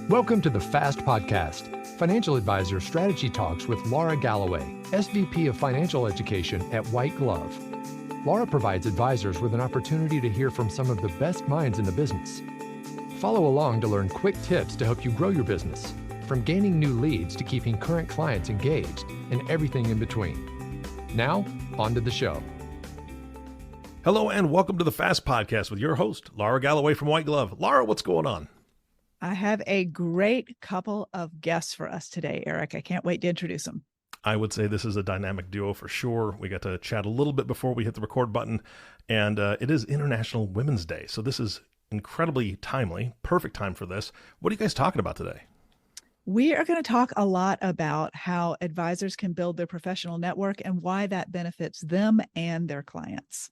Welcome to the FAST Podcast, Financial Advisor Strategy Talks with Laura Galloway, SVP of Financial Education at White Glove. Laura provides advisors with an opportunity to hear from some of the best minds in the business. Follow along to learn quick tips to help you grow your business, from gaining new leads to keeping current clients engaged, and everything in between. Now, on to the show. Hello and welcome to the FAST Podcast with your host, Laura Galloway from White Glove. Laura, what's going on? I have a great couple of guests for us today, Eric. I can't wait to introduce them. I would say this is a dynamic duo for sure. We got to chat a little bit before we hit the record button, and it is International Women's Day. So this is incredibly timely, perfect time for this. What are you guys talking about today? We are going to talk a lot about how advisors can build their professional network and why that benefits them and their clients.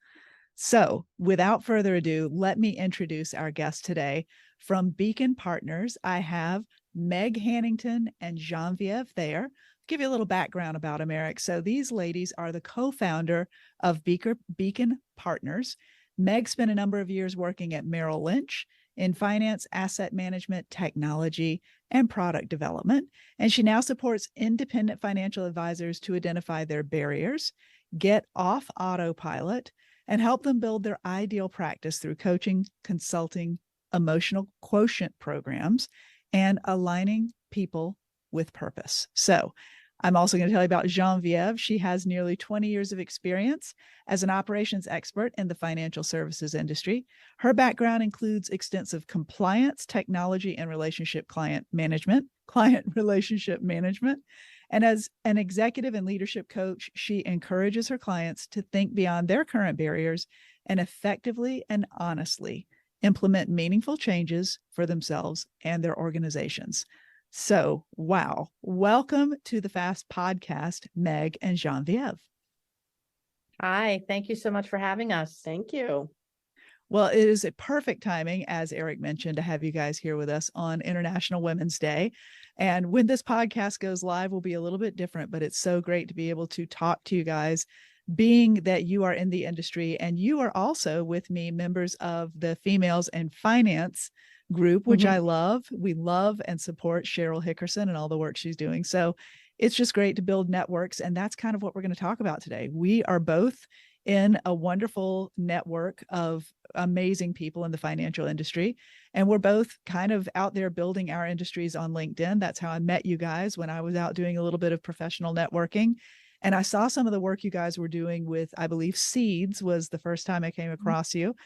So without further ado, let me introduce our guest today. From Beacon Partners, I have Meg Hanington and Genevieve Thayer. Give you a little background about them, Eric. So these ladies are the co-founder of Beacon Partners. Meg spent a number of years working at Merrill Lynch in finance, asset management, technology, and product development. And she now supports independent financial advisors to identify their barriers, get off autopilot, and help them build their ideal practice through coaching, consulting, emotional quotient programs, and aligning people with purpose. So I'm also going to tell you about Genevieve. She has nearly 20 years of experience as an operations expert in the financial services industry. Her background includes extensive compliance, technology, and client relationship management. And as an executive and leadership coach, she encourages her clients to think beyond their current barriers and effectively and honestly implement meaningful changes for themselves and their organizations. So, wow. Welcome to the FAST Podcast, Meg and Genevieve. Hi, thank you so much for having us. Thank you. Well, it is a perfect timing, as Eric mentioned, to have you guys here with us on International Women's Day. And when this podcast goes live, will be a little bit different, but it's so great to be able to talk to you guys, being that you are in the industry and you are also with me, members of the Females in Finance group, which I love. We love and support Cheryl Hickerson and all the work she's doing. So it's just great to build networks. And that's kind of what we're going to talk about today. We are both in a wonderful network of amazing people in the financial industry. And we're both kind of out there building our industries on LinkedIn. That's how I met you guys when I was out doing a little bit of professional networking. And I saw some of the work you guys were doing with, I believe, Seeds was the first time I came across you,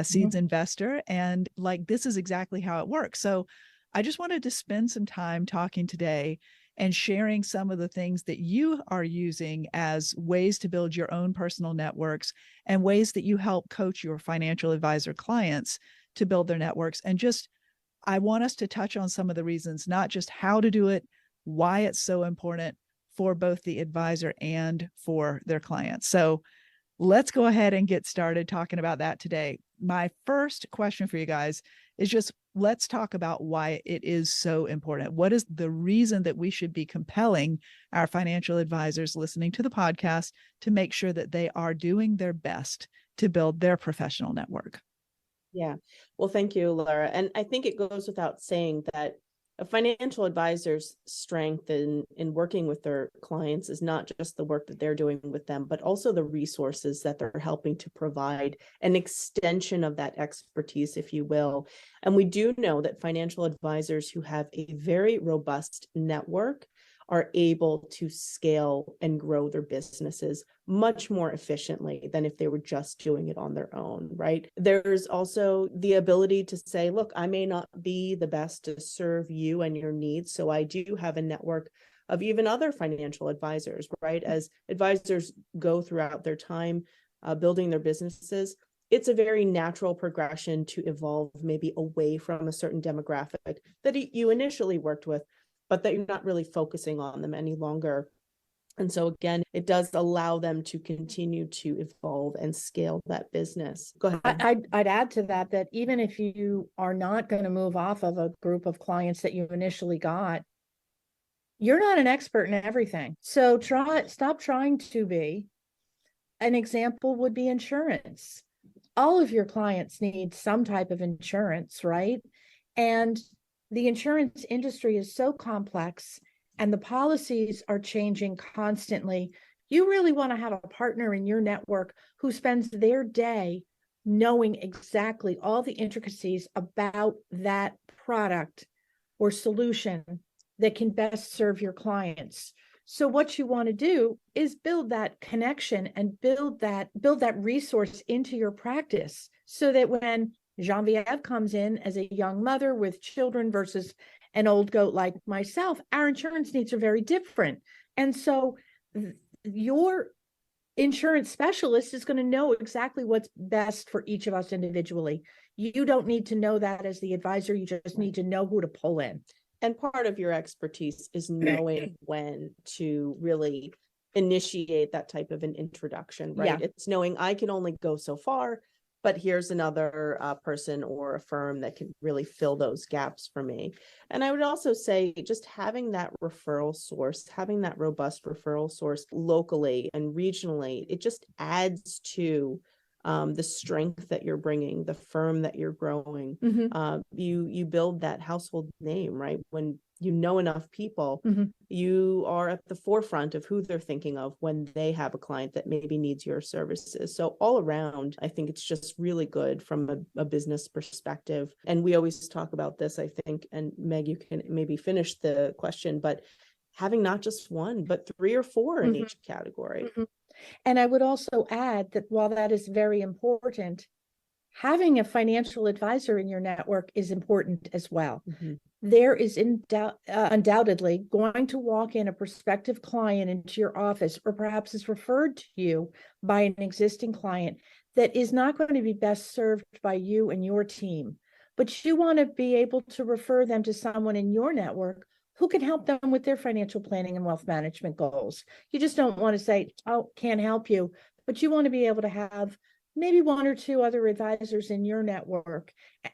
Seeds Investor. And like, this is exactly how it works. So I just wanted to spend some time talking today and sharing some of the things that you are using as ways to build your own personal networks and ways that you help coach your financial advisor clients to build their networks. And just, I want us to touch on some of the reasons, not just how to do it, why it's so important for both the advisor and for their clients. So let's go ahead and get started talking about that today. My first question for you guys is just, let's talk about why it is so important. What is the reason that we should be compelling our financial advisors listening to the podcast to make sure that they are doing their best to build their professional network? Yeah. Well, thank you, Laura. And I think it goes without saying that a financial advisor's strength in working with their clients is not just the work that they're doing with them, but also the resources that they're helping to provide, an extension of that expertise, if you will. And we do know that financial advisors who have a very robust network are able to scale and grow their businesses much more efficiently than if they were just doing it on their own, right? There's also the ability to say, look, I may not be the best to serve you and your needs, so I do have a network of even other financial advisors, right? As advisors go throughout their time building their businesses, it's a very natural progression to evolve maybe away from a certain demographic that you initially worked with, but that you're not really focusing on them any longer. And so again, it does allow them to continue to evolve and scale that business. Go ahead. I'd add to that even if you are not going to move off of a group of clients that you initially got, you're not an expert in everything. So stop trying to be. An example would be insurance. All of your clients need some type of insurance, right? And the insurance industry is so complex and the policies are changing constantly. You really want to have a partner in your network who spends their day knowing exactly all the intricacies about that product or solution that can best serve your clients. So what you want to do is build that connection and build that resource into your practice so that when Genevieve comes in as a young mother with children versus an old goat like myself, our insurance needs are very different. And so your insurance specialist is going to know exactly what's best for each of us individually. You don't need to know that as the advisor. You just need to know who to pull in. And part of your expertise is knowing when to really initiate that type of an introduction, right? Yeah. It's knowing I can only go so far, but here's another person or a firm that can really fill those gaps for me. And I would also say just having that referral source, having that robust referral source locally and regionally, it just adds to the strength that you're bringing, the firm that you're growing. You build that household name, right? When you know enough people, you are at the forefront of who they're thinking of when they have a client that maybe needs your services. So all around, I think it's just really good from a business perspective. And we always talk about this, I think, and Meg, you can maybe finish the question, but having not just one, but 3 or 4 in each category. And I would also add that while that is very important, having a financial advisor in your network is important as well. There is undoubtedly going to walk in a prospective client into your office, or perhaps is referred to you by an existing client that is not going to be best served by you and your team. But you want to be able to refer them to someone in your network who can help them with their financial planning and wealth management goals. You just don't want to say, oh, can't help you, but you want to be able to have maybe 1 or 2 other advisors in your network,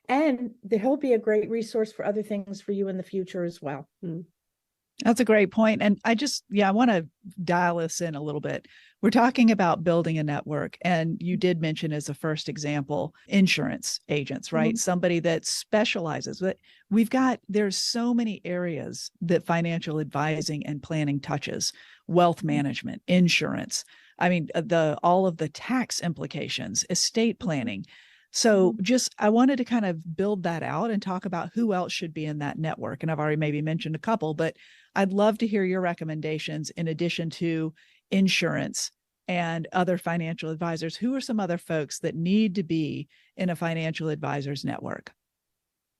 and they'll be a great resource for other things for you in the future as well. That's a great point. And I want to dial us in a little bit. We're talking about building a network. And you did mention as a first example, insurance agents, right? Somebody that specializes. But there's so many areas that financial advising and planning touches: wealth management, insurance. I mean, all of the tax implications, estate planning. So I wanted to kind of build that out and talk about who else should be in that network. And I've already maybe mentioned a couple, but I'd love to hear your recommendations in addition to insurance and other financial advisors. Who are some other folks that need to be in a financial advisor's network?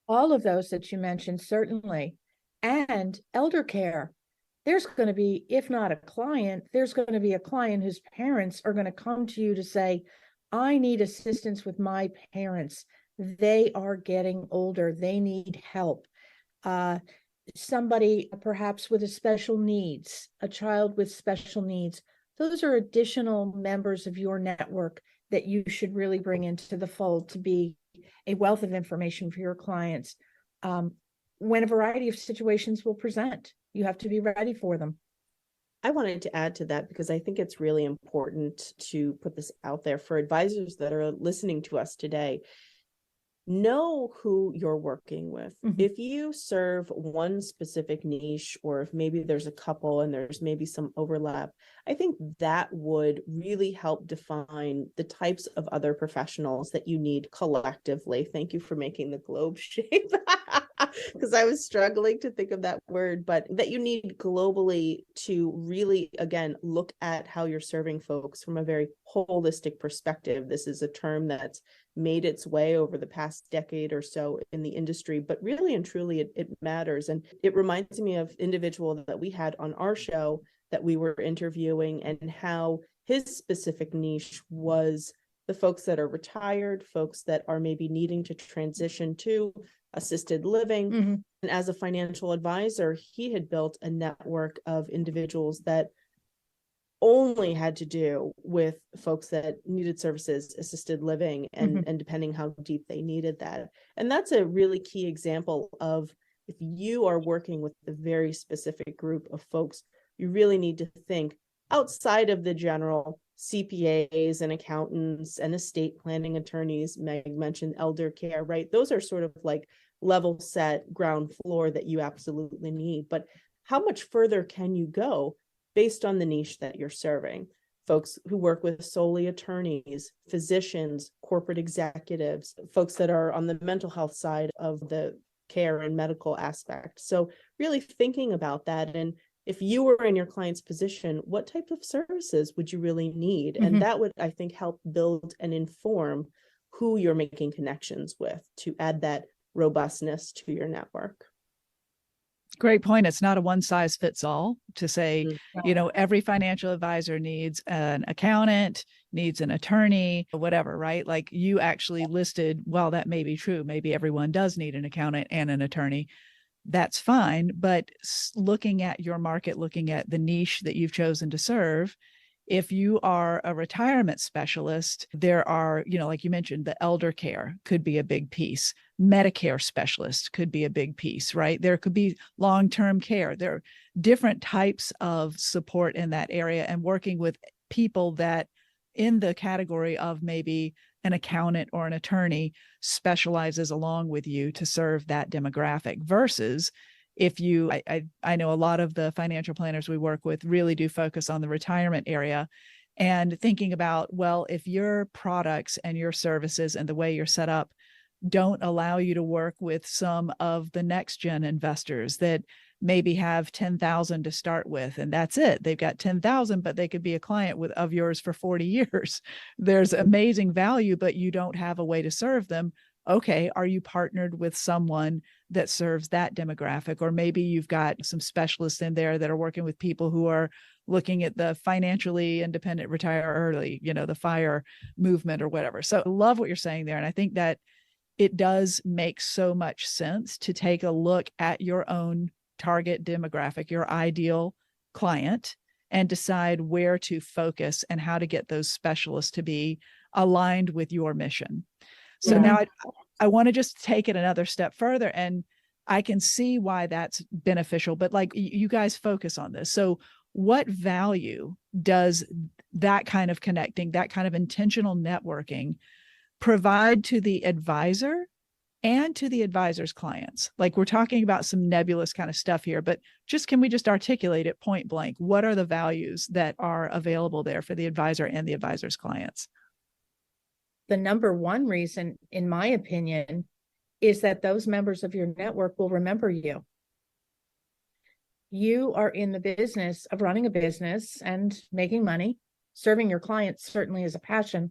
All of those that you mentioned, certainly. And elder care. There's going to be, if not a client, there's going to be a client whose parents are going to come to you to say, I need assistance with my parents. They are getting older. They need help. Somebody perhaps with a special needs, a child with special needs. Those are additional members of your network that you should really bring into the fold to be a wealth of information for your clients. When a variety of situations will present, you have to be ready for them. I wanted to add to that because I think it's really important to put this out there for advisors that are listening to us today. Know who you're working with. If you serve one specific niche, or if maybe there's a couple and there's maybe some overlap, I think that would really help define the types of other professionals that you need collectively. Thank you for making the globe shape because I was struggling to think of that word, but that you need globally to really, again, look at how you're serving folks from a very holistic perspective. This is a term that's made its way over the past decade or so in the industry, but really and truly it matters. And it reminds me of individual that we had on our show that we were interviewing, and how his specific niche was the folks that are retired, folks that are maybe needing to transition to assisted living. And as a financial advisor, he had built a network of individuals that only had to do with folks that needed services, assisted living, and depending how deep they needed that. And that's a really key example of, if you are working with a very specific group of folks, you really need to think outside of the general CPAs and accountants and estate planning attorneys. Meg mentioned elder care, right? Those are sort of like level set ground floor that you absolutely need. But how much further can you go based on the niche that you're serving? Folks who work with solely attorneys, physicians, corporate executives, folks that are on the mental health side of the care and medical aspect. So really thinking about that, and if you were in your client's position, what type of services would you really need? Mm-hmm. And that would, I think, help build and inform who you're making connections with to add that robustness to your network. Great point. It's not a one size fits all to say, Mm-hmm. every financial advisor needs an accountant, needs an attorney, whatever, right? Like you actually listed, well, that may be true. Maybe everyone does need an accountant and an attorney. That's fine. But looking at your market, looking at the niche that you've chosen to serve, if you are a retirement specialist, there are, like you mentioned, the elder care could be a big piece. Medicare specialist could be a big piece, right? There could be long-term care. There are different types of support in that area, and working with people that in the category of maybe an accountant or an attorney specializes along with you to serve that demographic versus if you, I know a lot of the financial planners we work with really do focus on the retirement area and thinking about, well, if your products and your services and the way you're set up don't allow you to work with some of the next gen investors that maybe have 10,000 to start with, and that's it. They've got 10,000, but they could be a client of yours for 40 years. There's amazing value, but you don't have a way to serve them. Okay, are you partnered with someone that serves that demographic? Or maybe you've got some specialists in there that are working with people who are looking at the financially independent retire early, the FIRE movement or whatever. So I love what you're saying there. And I think that it does make so much sense to take a look at your own target demographic, your ideal client, and decide where to focus and how to get those specialists to be aligned with your mission. So now I want to just take it another step further, and I can see why that's beneficial, but like you guys focus on this. So what value does that kind of connecting, that kind of intentional networking provide to the advisor and to the advisor's clients? Like we're talking about some nebulous kind of stuff here, but can we just articulate it point blank? What are the values that are available there for the advisor and the advisor's clients? The number one reason, in my opinion, is that those members of your network will remember you. You are in the business of running a business and making money. Serving your clients certainly is a passion,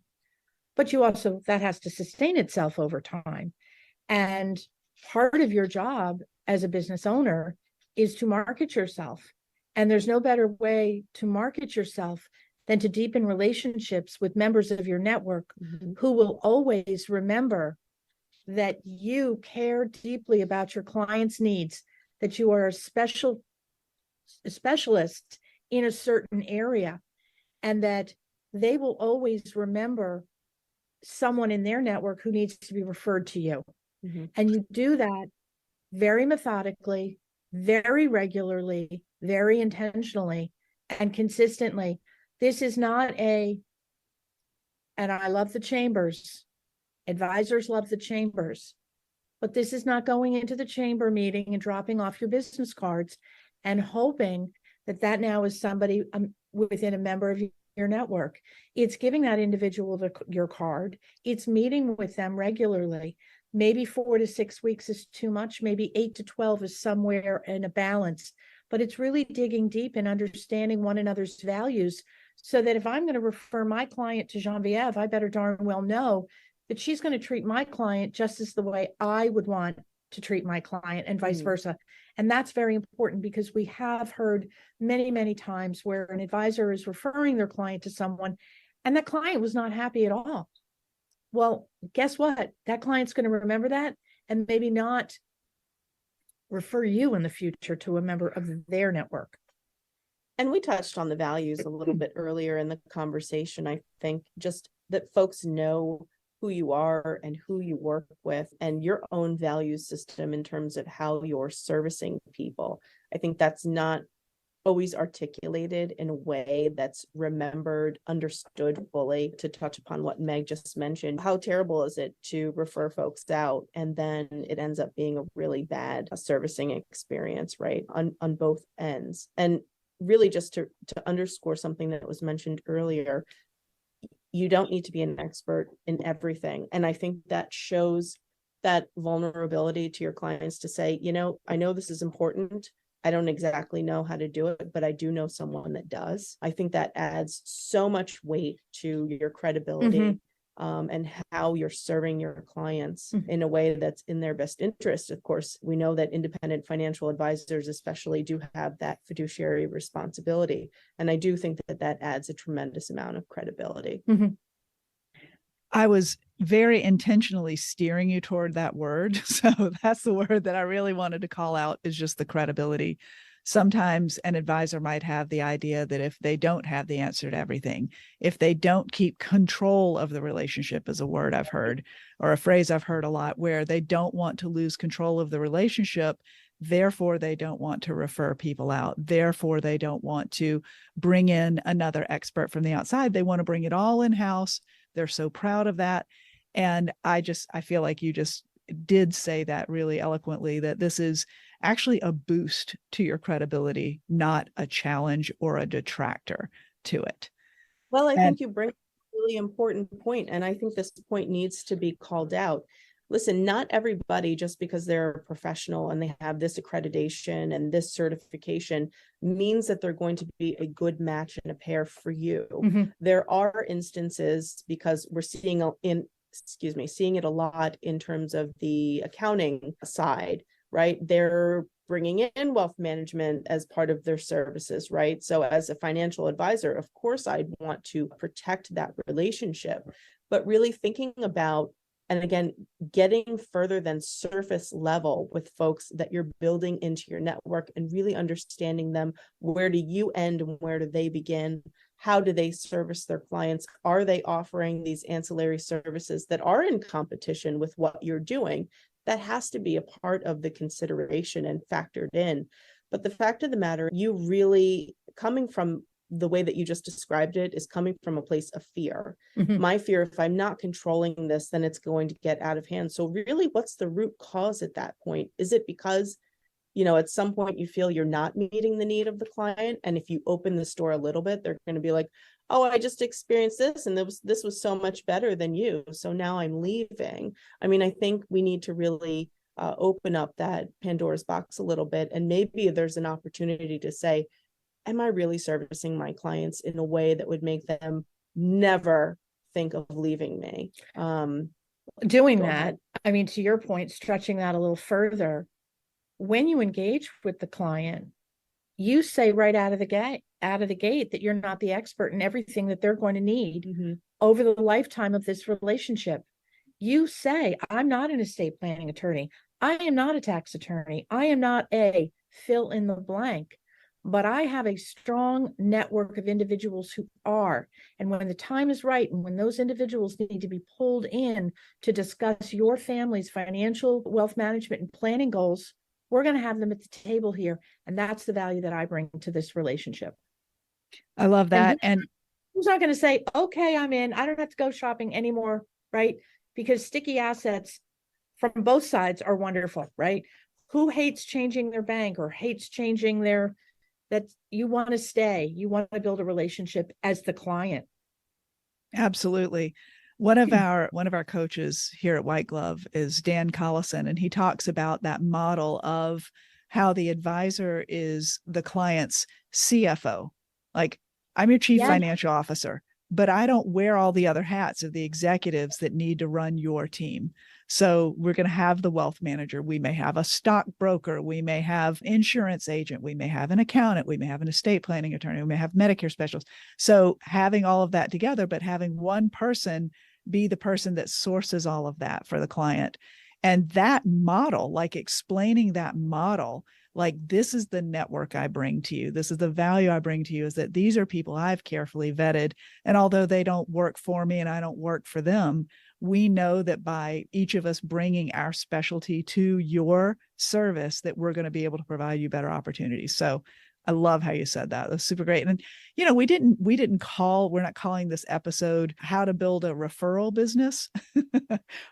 but that has to sustain itself over time. And part of your job as a business owner is to market yourself. And there's no better way to market yourself than to deepen relationships with members of your network who will always remember that you care deeply about your clients' needs, that you are a specialist in a certain area, and that they will always remember someone in their network who needs to be referred to you. And you do that very methodically, very regularly, very intentionally, and consistently. This is not and I love the chambers. Advisors love the chambers, but this is not going into the chamber meeting and dropping off your business cards and hoping that now is somebody within a member of your network. It's giving that individual your card. It's meeting with them regularly. Maybe 4 to 6 weeks is too much. Maybe 8 to 12 is somewhere in a balance, but it's really digging deep and understanding one another's values, so that if I'm going to refer my client to Genevieve, I better darn well know that she's going to treat my client just as the way I would want to treat my client, and vice versa. And that's very important, because we have heard many, many times where an advisor is referring their client to someone and that client was not happy at all. Well, guess what? That client's going to remember that and maybe not refer you in the future to a member of their network. And we touched on the values a little bit earlier in the conversation. I think just that folks know who you are and who you work with, and your own value system in terms of how you're servicing people. I think that's not always articulated in a way that's remembered, understood fully. To touch upon what Meg just mentioned, how terrible is it to refer folks out and then it ends up being a really bad servicing experience, right? On both ends. And really just to underscore something that was mentioned earlier, you don't need to be an expert in everything. And I think that shows that vulnerability to your clients to say, I know this is important. I don't exactly know how to do it, but I do know someone that does. I think that adds so much weight to your credibility, and how you're serving your clients in a way that's in their best interest. Of course, we know that independent financial advisors especially do have that fiduciary responsibility. And I do think that that adds a tremendous amount of credibility. I was very intentionally steering you toward that word. So that's the word that I really wanted to call out, is just the credibility. Sometimes an advisor might have the idea that if they don't have the answer to everything, if they don't keep control of the relationship, is a word I've heard, or a phrase I've heard a lot, where they don't want to lose control of the relationship. Therefore, they don't want to refer people out. Therefore, they don't want to bring in another expert from the outside. They want to bring it all in-house. They're so proud of that. And I feel like you just did say that really eloquently, that this is actually a boost to your credibility, not a challenge or a detractor to it. Well, I think you bring a really important point, and I think this point needs to be called out. Listen, not everybody, just because they're a professional and they have this accreditation and this certification, means that they're going to be a good match and a pair for you. There are instances, because we're seeing it a lot in terms of the accounting side, right? They're bringing in wealth management as part of their services, right? So as a financial advisor, of course, I'd want to protect that relationship, but really thinking about, and again, getting further than surface level with folks that you're building into your network and really understanding them. Where do you end and where do they begin? How do they service their clients? Are they offering these ancillary services that are in competition with what you're doing? That has to be a part of the consideration and factored in. But the fact of the matter, you really, coming from the way that you just described it, is coming from a place of fear. My fear, if I'm not controlling this, then it's going to get out of hand. So really, what's the root cause at that point? Is it because, at some point you feel you're not meeting the need of the client? And if you open the store a little bit, they're going to be like, oh, I just experienced this and this was so much better than you, so now I'm leaving. I mean, I think we need to really open up that Pandora's box a little bit. And maybe there's an opportunity to say, am I really servicing my clients in a way that would make them never think of leaving me? Doing that, I mean, to your point, stretching that a little further, when you engage with the client, you say right out of the gate that you're not the expert in everything that they're going to need over the lifetime of this relationship. You say, I'm not an estate planning attorney. I am not a tax attorney. I am not a fill in the blank. But I have a strong network of individuals who are. And when the time is right, and when those individuals need to be pulled in to discuss your family's financial wealth management and planning goals, we're going to have them at the table here. And that's the value that I bring to this relationship. I love that. And who's not going to say, okay, I'm in, I don't have to go shopping anymore, right? Because sticky assets from both sides are wonderful, right? Who hates changing their bank or hates changing their, that you want to stay, you want to build a relationship as the client. Absolutely. One of our coaches here at White Glove is Dan Collison, and he talks about that model of how the advisor is the client's CFO. Like, I'm your chief financial officer, but I don't wear all the other hats of the executives that need to run your team. So we're going to have the wealth manager. We may have a stockbroker. We may have insurance agent. We may have an accountant. We may have an estate planning attorney. We may have Medicare specialists. So having all of that together, but having one person be the person that sources all of that for the client. And that model, like explaining that model, like, this is the network I bring to you. This is the value I bring to you, is that these are people I've carefully vetted. And although they don't work for me and I don't work for them, we know that by each of us bringing our specialty to your service, that we're going to be able to provide you better opportunities. So I love how you said that. That's super great. And we're not calling this episode how to build a referral business,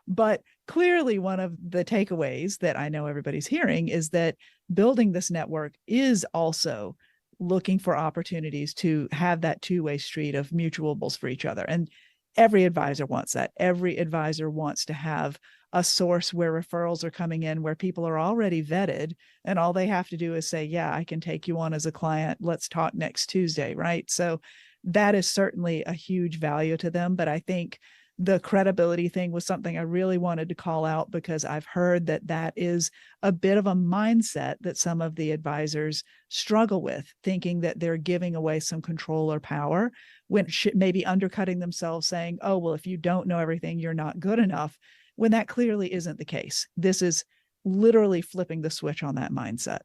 but clearly one of the takeaways that I know everybody's hearing is that building this network is also looking for opportunities to have that two-way street of mutuals for each other. And every advisor wants that. Every advisor wants to have a source where referrals are coming in, where people are already vetted, and all they have to do is say, yeah, I can take you on as a client. Let's talk next Tuesday, right? So that is certainly a huge value to them. But I think the credibility thing was something I really wanted to call out, because I've heard that is a bit of a mindset that some of the advisors struggle with, thinking that they're giving away some control or power, when maybe undercutting themselves, saying, oh, well, if you don't know everything, you're not good enough, when that clearly isn't the case. This is literally flipping the switch on that mindset.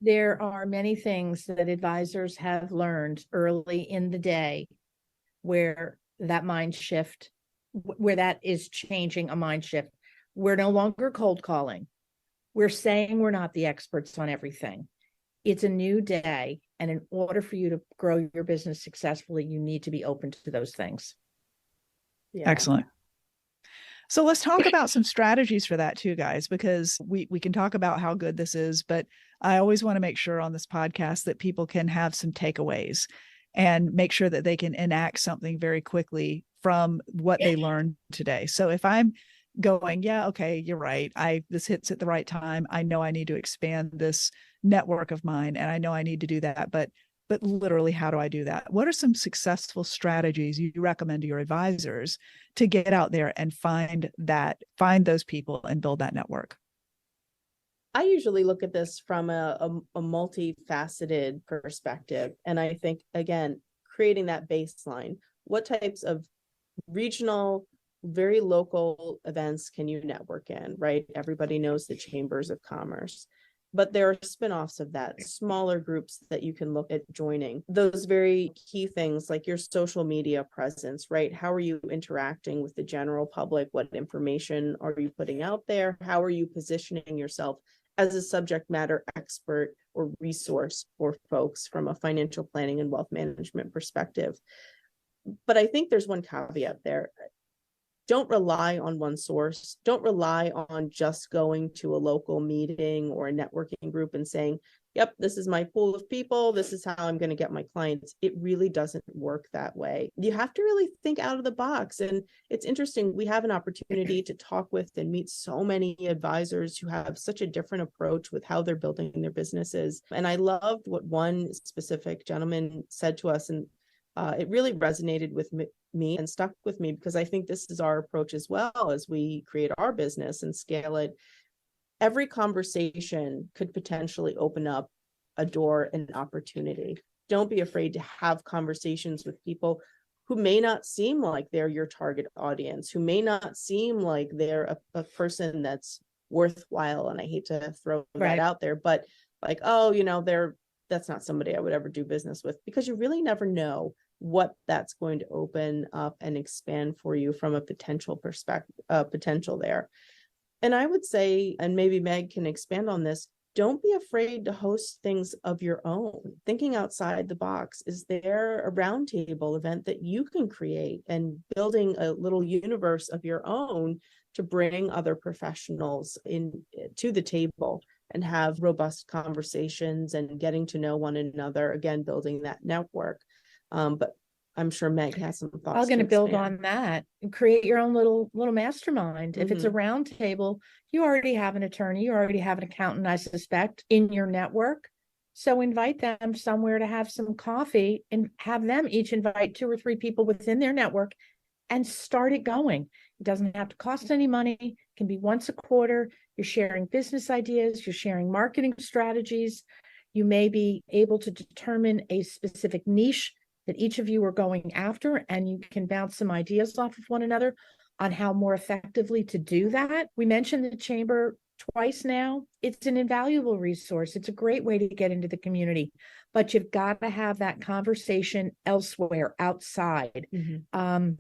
There are many things that advisors have learned early in the day where that mind shift, where that is changing a mind shift. We're no longer cold calling. We're saying we're not the experts on everything. It's a new day. And in order for you to grow your business successfully, you need to be open to those things. Yeah. Excellent. So let's talk about some strategies for that too, guys, because we can talk about how good this is, but I always want to make sure on this podcast that people can have some takeaways and make sure that they can enact something very quickly from what they learned today. So if I'm going, yeah, okay, you're right, this hits at the right time, I know I need to expand this network of mine, and I know I need to do that, but literally, how do I do that? What are some successful strategies you recommend to your advisors to get out there and find those people and build that network? I usually look at this from a multifaceted perspective. And I think, again, creating that baseline, what types of regional, very local events can you network in, right? Everybody knows the chambers of commerce, but there are spinoffs of that, smaller groups that you can look at joining. Those very key things like your social media presence, right? How are you interacting with the general public? What information are you putting out there? How are you positioning yourself as a subject matter expert or resource for folks from a financial planning and wealth management perspective? But I think there's one caveat there. Don't rely on one source. Don't rely on just going to a local meeting or a networking group and saying, yep, this is my pool of people. This is how I'm going to get my clients. It really doesn't work that way. You have to really think out of the box. And it's interesting. We have an opportunity to talk with and meet so many advisors who have such a different approach with how they're building their businesses. And I loved what one specific gentleman said to us, and it really resonated with me and stuck with me, because I think this is our approach as well as we create our business and scale it. Every conversation could potentially open up a door and an opportunity. Don't be afraid to have conversations with people who may not seem like they're your target audience, who may not seem like they're a person that's worthwhile. And I hate to throw that out there, but like, oh, that's not somebody I would ever do business with, because you really never know what that's going to open up and expand for you from a potential perspective, potential there. And I would say, and maybe Meg can expand on this, don't be afraid to host things of your own. Thinking outside the box. Is there a roundtable event that you can create, and building a little universe of your own to bring other professionals in to the table and have robust conversations and getting to know one another, again, building that network. But I'm sure Meg has some thoughts. I'm going to build on that and create your own little mastermind. Mm-hmm. If it's a round table, you already have an attorney, you already have an accountant, I suspect, in your network. So invite them somewhere to have some coffee and have them each invite 2 or 3 people within their network and start it going. It doesn't have to cost any money. It can be once a quarter. You're sharing business ideas, you're sharing marketing strategies. You may be able to determine a specific niche that each of you are going after, and you can bounce some ideas off of one another on how more effectively to do that. We mentioned the chamber twice now. It's an invaluable resource. It's a great way to get into the community, but you've got to have that conversation elsewhere, outside. Mm-hmm.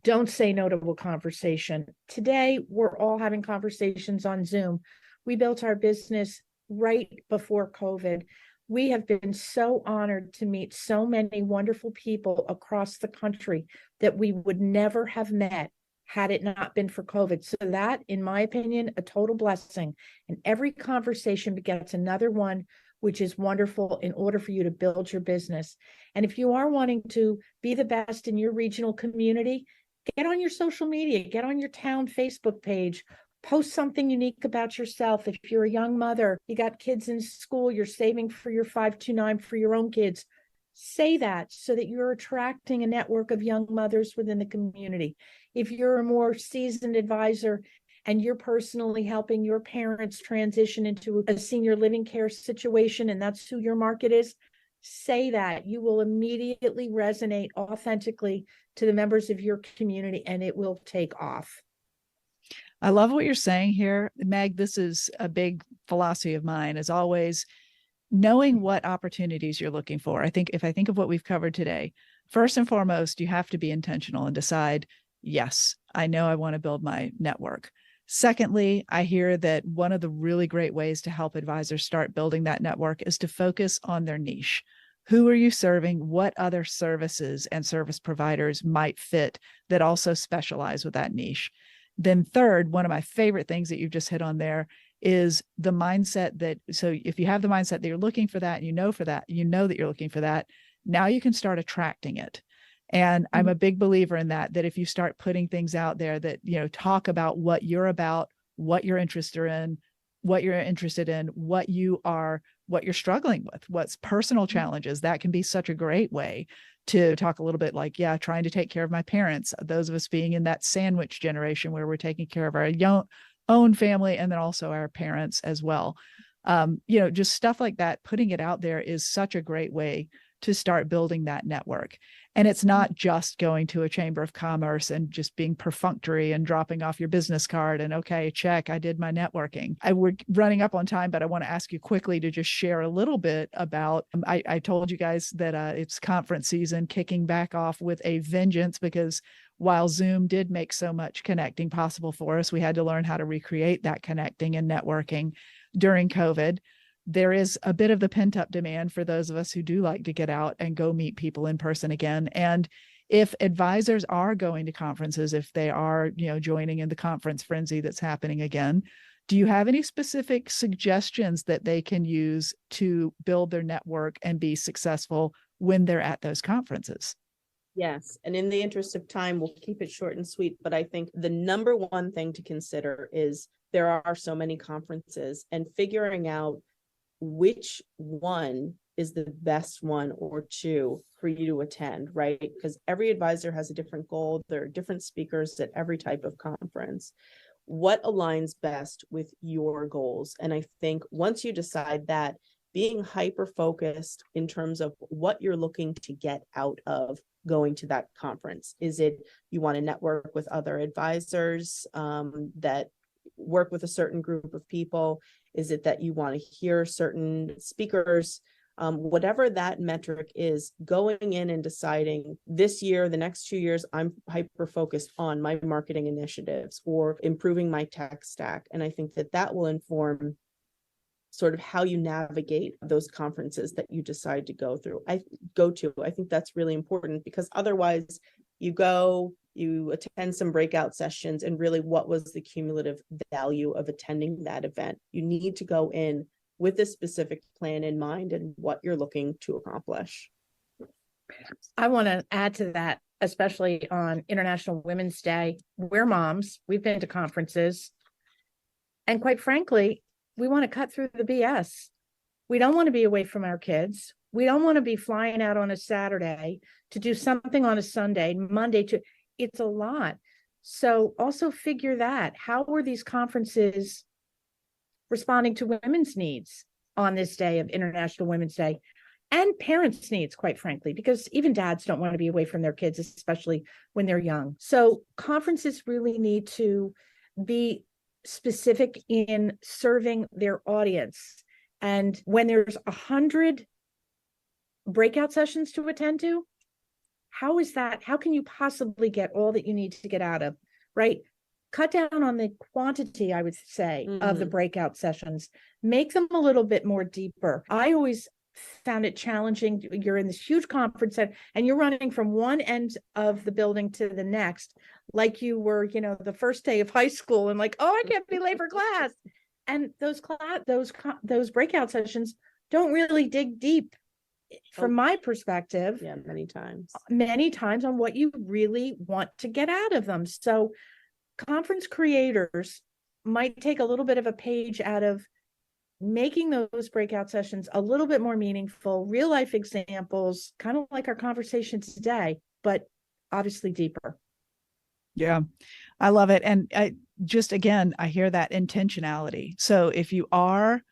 Don't say no to a conversation. Today, we're all having conversations on Zoom. We built our business right before COVID We have been so honored to meet so many wonderful people across the country that we would never have met had it not been for COVID. So that, in my opinion, a total blessing. And every conversation begets another one, which is wonderful in order for you to build your business. And if you are wanting to be the best in your regional community, get on your social media, get on your town Facebook page, post something unique about yourself. If you're a young mother, you got kids in school, you're saving for your 529 for your own kids, say that so that you're attracting a network of young mothers within the community. If you're a more seasoned advisor and you're personally helping your parents transition into a senior living care situation, and that's who your market is, say that. You will immediately resonate authentically to the members of your community, and it will take off. I love what you're saying here, Meg. This is a big philosophy of mine, as always, knowing what opportunities you're looking for. I think if I think of what we've covered today, first and foremost, you have to be intentional and decide, yes, I know I want to build my network. Secondly, I hear that one of the really great ways to help advisors start building that network is to focus on their niche. Who are you serving? What other services and service providers might fit that also specialize with that niche? Then third, one of my favorite things that you've just hit on there is the mindset that, so if you have the mindset that you're looking for that, and you know that you're looking for that, now you can start attracting it. And I'm a big believer in that if you start putting things out there that, talk about what you're about, what you're interested in, what you're struggling with, what's personal challenges, that can be such a great way to talk a little bit like, trying to take care of my parents, those of us being in that sandwich generation where we're taking care of our own family and then also our parents as well. Just stuff like that, putting it out there is such a great way to start building that network. And it's not just going to a chamber of commerce and just being perfunctory and dropping off your business card and, okay, check, I did my networking. We're running up on time, but I want to ask you quickly to just share a little bit about, I told you guys that it's conference season kicking back off with a vengeance, because while Zoom did make so much connecting possible for us, we had to learn how to recreate that connecting and networking during COVID. There is a bit of the pent up demand for those of us who do like to get out and go meet people in person again. And if advisors are going to conferences, if they are, joining in the conference frenzy that's happening again, do you have any specific suggestions that they can use to build their network and be successful when they're at those conferences? Yes. And in the interest of time, we'll keep it short and sweet. But I think the number one thing to consider is there are so many conferences, and figuring out which one is the best one or two for you to attend, right? Because every advisor has a different goal. There are different speakers at every type of conference. What aligns best with your goals? And I think once you decide that, being hyper focused in terms of what you're looking to get out of going to that conference. Is it you want to network with other advisors that work with a certain group of people? Is it that you want to hear certain speakers? Whatever that metric is, going in and deciding this year, the next 2 years, I'm hyper focused on my marketing initiatives or improving my tech stack. And I think that will inform sort of how you navigate those conferences that you decide to go to. I think that's really important, because otherwise you attend some breakout sessions, and really, what was the cumulative value of attending that event? You need to go in with a specific plan in mind and what you're looking to accomplish. I want to add to that, especially on International Women's Day. We're moms. We've been to conferences. And quite frankly, we want to cut through the BS. We don't want to be away from our kids. We don't want to be flying out on a Saturday to do something on a Sunday, Monday to... It's a lot. So also figure that. How were these conferences responding to women's needs on this day of International Women's Day, and parents' needs, quite frankly, because even dads don't want to be away from their kids, especially when they're young. So conferences really need to be specific in serving their audience. And when there's 100 breakout sessions to attend to, how is that? How can you possibly get all that you need to get out of, right? Cut down on the quantity, I would say, of the breakout sessions. Make them a little bit more deeper. I always found it challenging. You're in this huge conference center and you're running from one end of the building to the next, like you were, you know, the first day of high school and like, oh, I can't be late for class. And those breakout sessions don't really dig deep from my perspective. Yeah, many times on what you really want to get out of them. So conference creators might take a little bit of a page out of making those breakout sessions a little bit more meaningful, real life examples, kind of like our conversation today, but obviously deeper. Yeah, I love it. And I just, again, I hear that intentionality. So if you are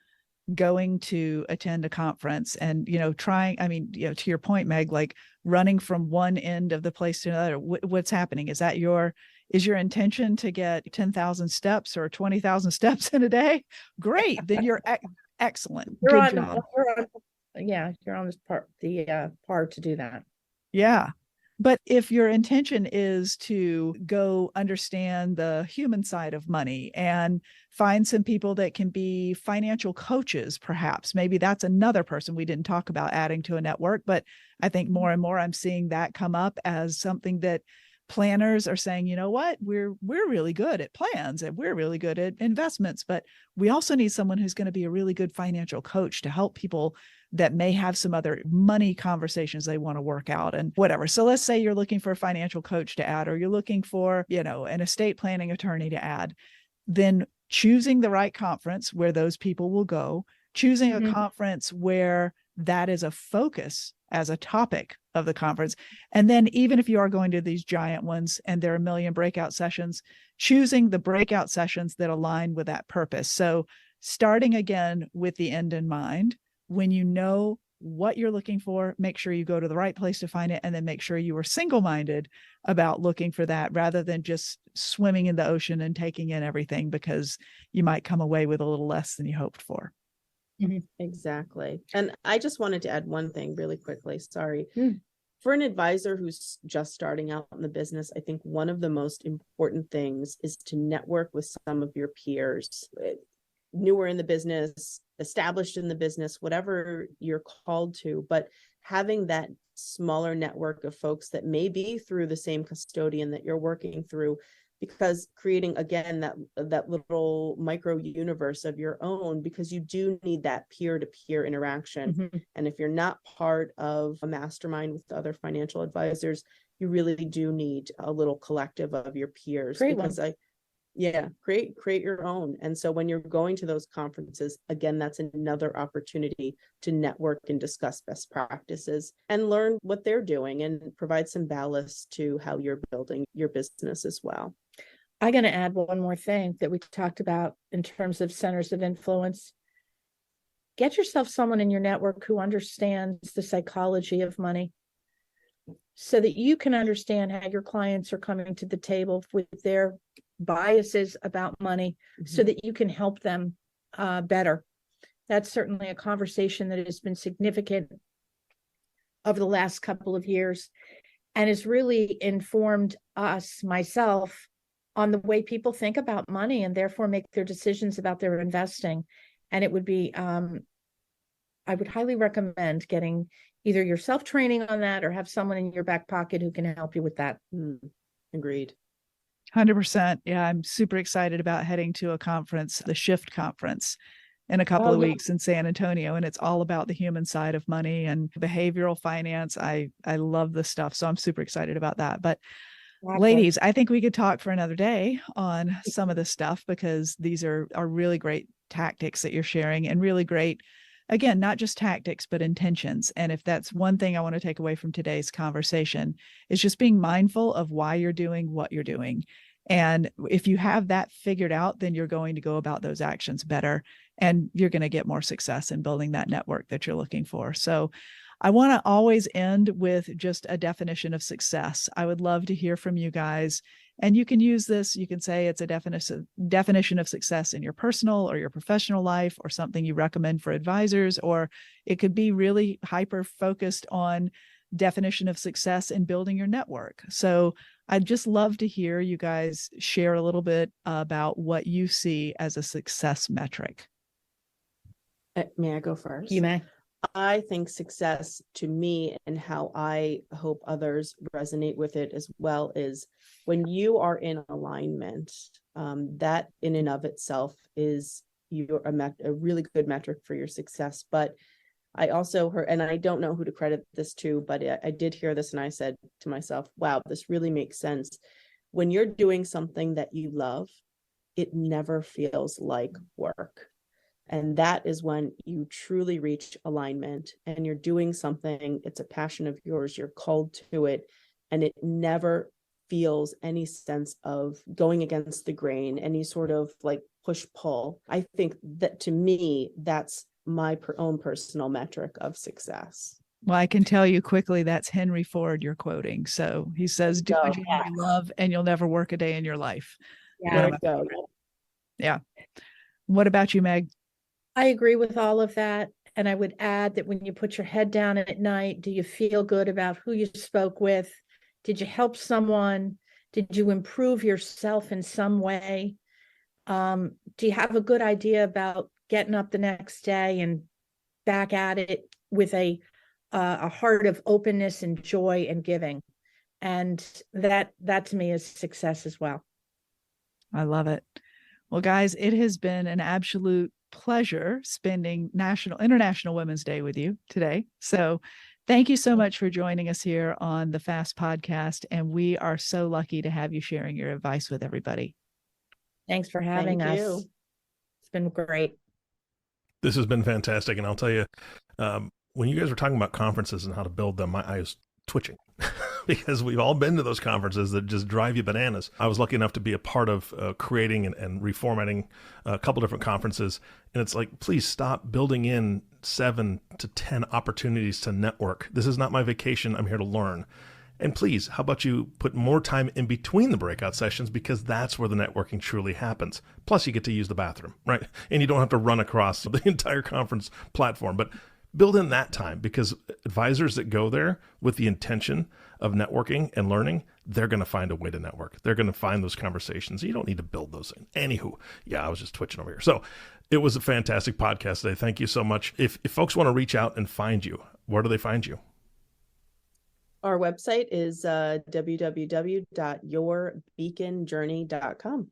going to attend a conference and, you know, trying, I mean, you know, to your point, Meg, like running from one end of the place to another, what's happening? Is your intention to get 10,000 steps or 20,000 steps in a day? Great. Then you're excellent. Good job. You're on this part, the part to do that. Yeah. But if your intention is to go understand the human side of money and find some people that can be financial coaches, perhaps, maybe that's another person we didn't talk about adding to a network, but I think more and more I'm seeing that come up as something that planners are saying, you know what, we're really good at plans and we're really good at investments, but we also need someone who's going to be a really good financial coach to help people that may have some other money conversations they want to work out and whatever. So let's say you're looking for a financial coach to add, or you're looking for, you know, an estate planning attorney to add, then choosing the right conference where those people will go, choosing a conference where that is a focus as a topic of the conference. And then even if you are going to these giant ones and there are a million breakout sessions, choosing the breakout sessions that align with that purpose. So starting again with the end in mind. When you know what you're looking for, make sure you go to the right place to find it, and then make sure you are single-minded about looking for that rather than just swimming in the ocean and taking in everything, because you might come away with a little less than you hoped for. Exactly. And I just wanted to add one thing really quickly. Sorry. For an advisor who's just starting out in the business, I think one of the most important things is to network with some of your peers, newer in the business, established in the business, whatever you're called to, but having that smaller network of folks that may be through the same custodian that you're working through, because creating, again, that little micro universe of your own, because you do need that peer-to-peer interaction. And if you're not part of a mastermind with other financial advisors, you really do need a little collective of your peers. Create your own. And so when you're going to those conferences, again, that's another opportunity to network and discuss best practices and learn what they're doing and provide some ballast to how you're building your business as well. I'm going to add one more thing that we talked about in terms of centers of influence. Get yourself someone in your network who understands the psychology of money, so that you can understand how your clients are coming to the table with their biases about money, so that you can help them better. That's certainly a conversation that has been significant over the last couple of years and has really informed myself, on the way people think about money and therefore make their decisions about their investing. And it would be, I would highly recommend getting either yourself training on that or have someone in your back pocket who can help you with that. Agreed. 100%. Yeah, I'm super excited about heading to a conference, the Shift conference, in a couple of weeks in San Antonio. And it's all about the human side of money and behavioral finance. I love this stuff. So I'm super excited about that. But ladies, I think we could talk for another day on some of this stuff, because these are really great tactics that you're sharing, and really great, again, not just tactics, but intentions. And if that's one thing I want to take away from today's conversation, is just being mindful of why you're doing what you're doing. And if you have that figured out, then you're going to go about those actions better, and you're going to get more success in building that network that you're looking for. So I want to always end with just a definition of success. I would love to hear from you guys. And you can use this. You can say it's a definition of success in your personal or your professional life, or something you recommend for advisors, or it could be really hyper focused on definition of success in building your network. So I'd just love to hear you guys share a little bit about what you see as a success metric. May I go first? You may. I think success to me, and how I hope others resonate with it as well, is when you are in alignment. That in and of itself is a really good metric for your success. But I also heard, and I don't know who to credit this to, but I did hear this and I said to myself, wow, this really makes sense. When you're doing something that you love, it never feels like work. And that is when you truly reach alignment and you're doing something, it's a passion of yours, you're called to it, and it never feels any sense of going against the grain, any sort of like push pull. I think that to me, that's my own personal metric of success. Well, I can tell you quickly that's Henry Ford you're quoting. So he says, do what you love and you'll never work a day in your life. There we go. Yeah. What about you, Meg? I agree with all of that. And I would add that when you put your head down at night, do you feel good about who you spoke with? Did you help someone? Did you improve yourself in some way? Do you have a good idea about getting up the next day and back at it with a heart of openness and joy and giving? And that to me is success as well. I love it. Well, guys, it has been an absolute pleasure spending International Women's Day with you today. So thank you so much for joining us here on the FAST podcast. And we are so lucky to have you sharing your advice with everybody. Thanks for having us. It's been great. This has been fantastic. And I'll tell you, when you guys were talking about conferences and how to build them, my eye is twitching because we've all been to those conferences that just drive you bananas. I was lucky enough to be a part of creating and reformatting a couple different conferences. And it's like, please stop building in 7 to 10 opportunities to network. This is not my vacation. I'm here to learn. And please, how about you put more time in between the breakout sessions, because that's where the networking truly happens. Plus you get to use the bathroom, right? And you don't have to run across the entire conference platform, but build in that time, because advisors that go there with the intention of networking and learning, they're going to find a way to network. They're going to find those conversations. You don't need to build those in. Anywho, yeah, I was just twitching over here. So it was a fantastic podcast today. Thank you so much. If folks want to reach out and find you, where do they find you? Our website is www.yourbeaconjourney.com.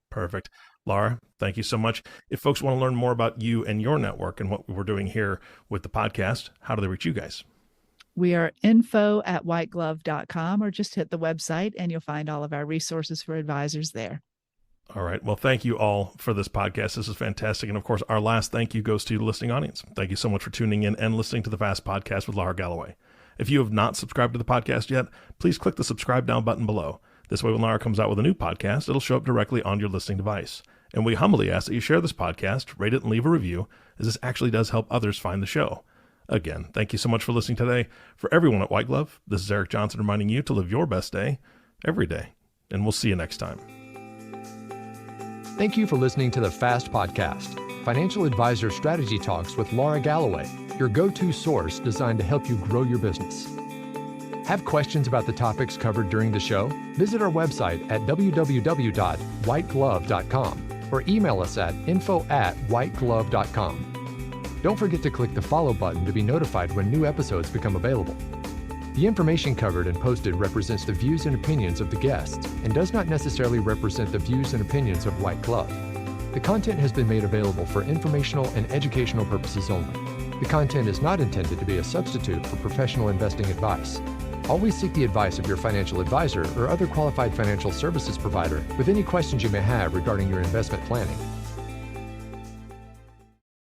Perfect. Laura, thank you so much. If folks want to learn more about you and your network and what we're doing here with the podcast, how do they reach you guys? We are info@whiteglove.com, or just hit the website and you'll find all of our resources for advisors there. All right. Well, thank you all for this podcast. This is fantastic. And of course, our last thank you goes to the listening audience. Thank you so much for tuning in and listening to the FAST podcast with Laura Galloway. If you have not subscribed to the podcast yet, please click the subscribe now button below. This way, when Laura comes out with a new podcast, it'll show up directly on your listening device. And we humbly ask that you share this podcast, rate it, and leave a review, as this actually does help others find the show. Again, thank you so much for listening today. For everyone at White Glove, this is Eric Johnson reminding you to live your best day every day. And we'll see you next time. Thank you for listening to the FAST Podcast, Financial Advisor Strategy Talks with Laura Galloway, your go-to source designed to help you grow your business. Have questions about the topics covered during the show? Visit our website at www.whiteglove.com or email us at info@whiteglove.com. Don't forget to click the follow button to be notified when new episodes become available. The information covered and posted represents the views and opinions of the guests and does not necessarily represent the views and opinions of White Glove. The content has been made available for informational and educational purposes only. The content is not intended to be a substitute for professional investing advice. Always seek the advice of your financial advisor or other qualified financial services provider with any questions you may have regarding your investment planning.